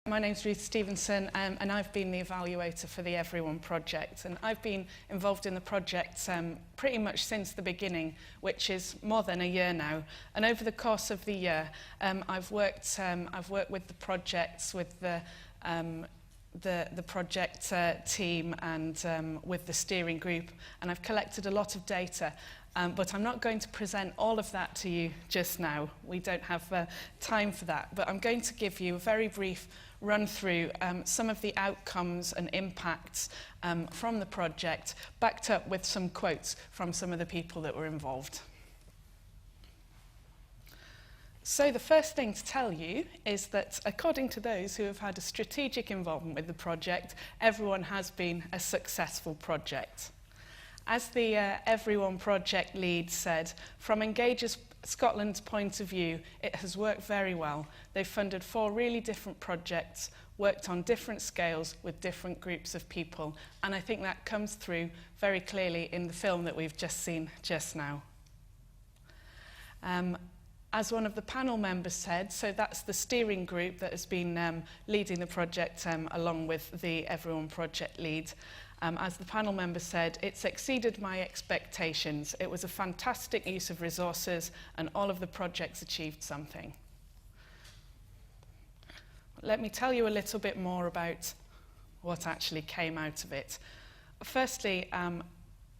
My name's Ruth Stevenson, and I've been the evaluator for the Everyone project. And I've been involved in the project pretty much since the beginning, which is more than a year now. And over the course of the year, I've worked with the projects, with the project team and with the steering group, and I've collected a lot of data. But I'm not going to present all of that to you just now. We don't have time for that. But I'm going to give you a very brief run through some of the outcomes and impacts from the project, backed up with some quotes from some of the people that were involved. So the first thing to tell you is that according to those who have had a strategic involvement with the project, Everyone has been a successful project. As the Everyone project lead said, from Engagers Scotland's point of view, it has worked very well. They've funded 4 really different projects, worked on different scales with different groups of people, and I think that comes through very clearly in the film that we've just seen just now. As one of the panel members said, so that's the steering group that has been leading the project along with the Everyone project lead. As the panel member said, it's exceeded my expectations. It was a fantastic use of resources and all of the projects achieved something. Let me tell you a little bit more about what actually came out of it. Firstly,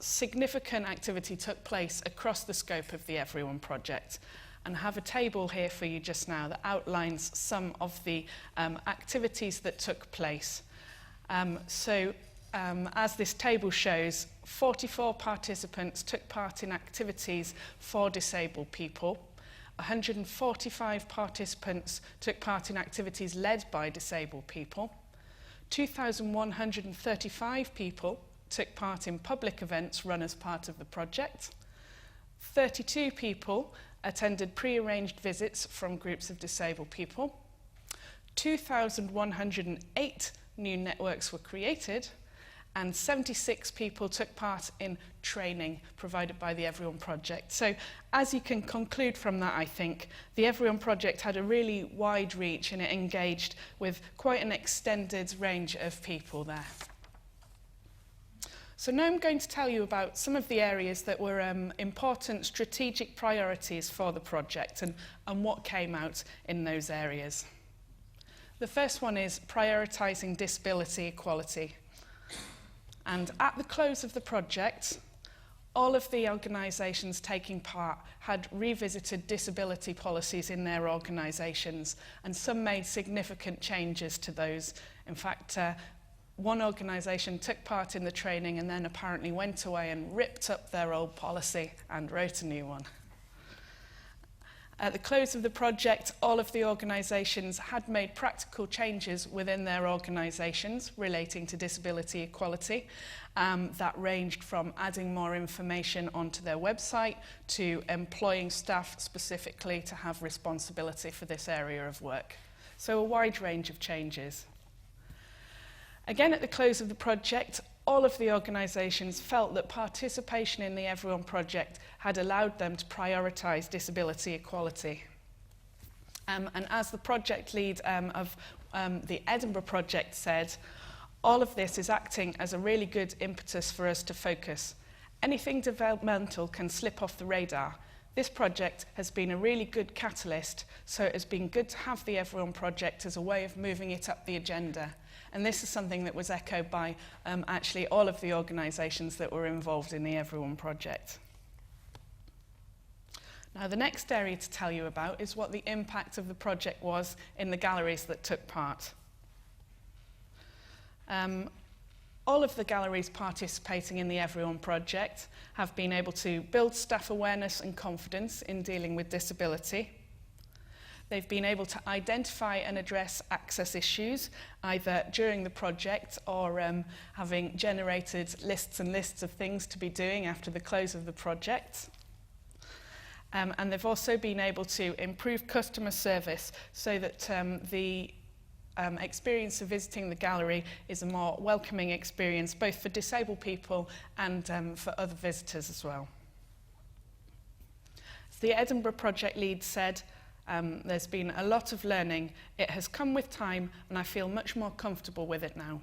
significant activity took place across the scope of the Everyone project. And I have a table here for you just now that outlines some of the activities that took place. As this table shows, 44 participants took part in activities for disabled people. 145 participants took part in activities led by disabled people. 2,135 people took part in public events run as part of the project. 32 people attended pre-arranged visits from groups of disabled people. 2,108 new networks were created, and 76 people took part in training provided by the Everyone project. So as you can conclude from that, I think, the Everyone project had a really wide reach and it engaged with quite an extended range of people there. So now I'm going to tell you about some of the areas that were important strategic priorities for the project and what came out in those areas. The first one is prioritising disability equality. And at the close of the project, all of the organisations taking part had revisited disability policies in their organisations, and some made significant changes to those. In fact, one organisation took part in the training and then apparently went away and ripped up their old policy and wrote a new one. At the close of the project, all of the organisations had made practical changes within their organisations relating to disability equality. That ranged from adding more information onto their website to employing staff specifically to have responsibility for this area of work. So a wide range of changes. Again, at the close of the project, all of the organisations felt that participation in the Everyone project had allowed them to prioritise disability equality. And as the project lead of the Edinburgh project said, all of this is acting as a really good impetus for us to focus. Anything developmental can slip off the radar. This project has been a really good catalyst, so it has been good to have the Everyone project as a way of moving it up the agenda. And this is something that was echoed by actually all of the organisations that were involved in the Everyone project. Now, the next area to tell you about is what the impact of the project was in the galleries that took part. All of the galleries participating in the Everyone project have been able to build staff awareness and confidence in dealing with disability. They've been able to identify and address access issues, either during the project or having generated lists and lists of things to be doing after the close of the project. And they've also been able to improve customer service so that the experience of visiting the gallery is a more welcoming experience, both for disabled people and for other visitors as well. As the Edinburgh project lead said, There's been a lot of learning. It has come with time, and I feel much more comfortable with it now.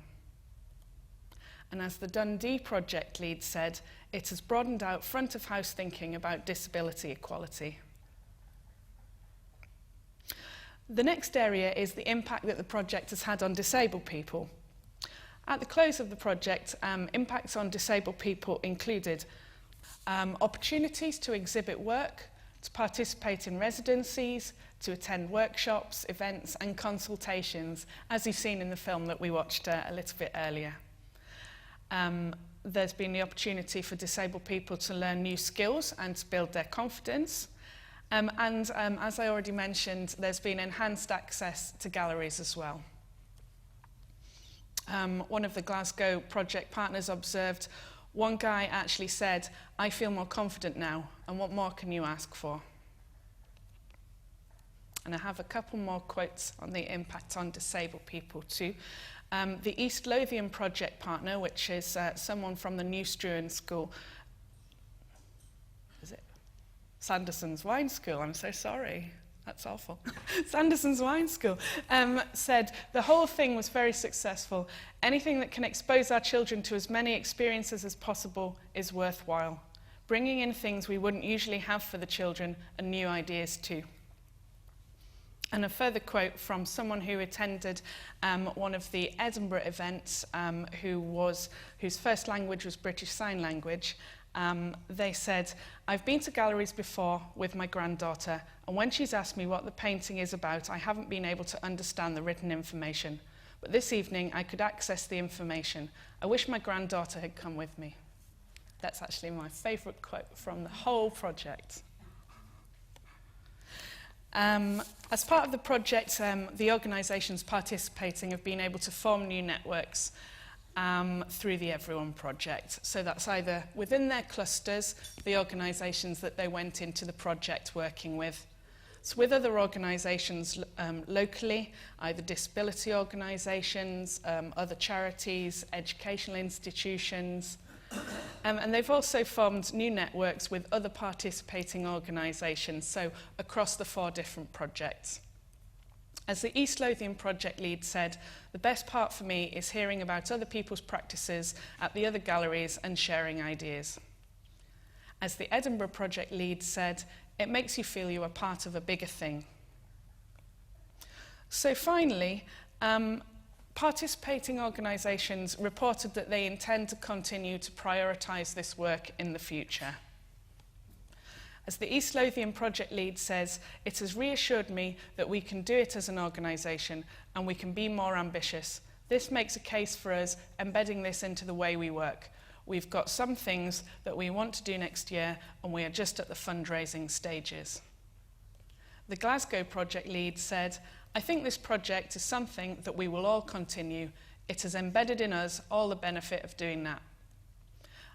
And as the Dundee project lead said, it has broadened out front-of-house thinking about disability equality. The next area is the impact that the project has had on disabled people. At the close of the project, impacts on disabled people included opportunities to exhibit work, to participate in residencies, to attend workshops, events and consultations, as you've seen in the film that we watched a little bit earlier. There's been the opportunity for disabled people to learn new skills and to build their confidence. As I already mentioned, there's been enhanced access to galleries as well. One of the Glasgow project partners observed, one guy actually said, "I feel more confident now, and what more can you ask for?" And I have a couple more quotes on the impact on disabled people too. The East Lothian project partner, which is someone from the New Struan School, is it? Sanderson's Wine School, I'm so sorry. That's awful. Sanderson's Wine School said, "The whole thing was very successful. Anything that can expose our children to as many experiences as possible is worthwhile. Bringing in things we wouldn't usually have for the children and new ideas too." And a further quote from someone who attended one of the Edinburgh events, whose first language was British Sign Language. They said, "I've been to galleries before with my granddaughter, and when she's asked me what the painting is about, I haven't been able to understand the written information. But this evening, I could access the information. I wish my granddaughter had come with me." That's actually my favourite quote from the whole project. As part of the project, the organisations participating have been able to form new networks through the Everyone project. So that's either within their clusters, the organisations that they went into the project working with. It's with other organisations locally, either disability organisations, other charities, educational institutions. And they've also formed new networks with other participating organisations, so across the 4 different projects. As the East Lothian project lead said, "The best part for me is hearing about other people's practices at the other galleries and sharing ideas." As the Edinburgh project lead said, "It makes you feel you are part of a bigger thing." So finally, participating organisations reported that they intend to continue to prioritise this work in the future. As the East Lothian project lead says, "It has reassured me that we can do it as an organisation and we can be more ambitious. This makes a case for us embedding this into the way we work. We've got some things that we want to do next year and we are just at the fundraising stages." The Glasgow project lead said, "I think this project is something that we will all continue. It has embedded in us all the benefit of doing that."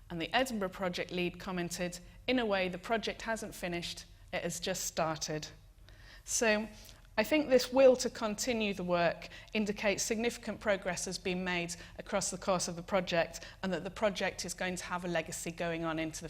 And the Edinburgh project lead commented, "In a way, the project hasn't finished, it has just started." So I think this will to continue the work indicates significant progress has been made across the course of the project, and that the project is going to have a legacy going on into the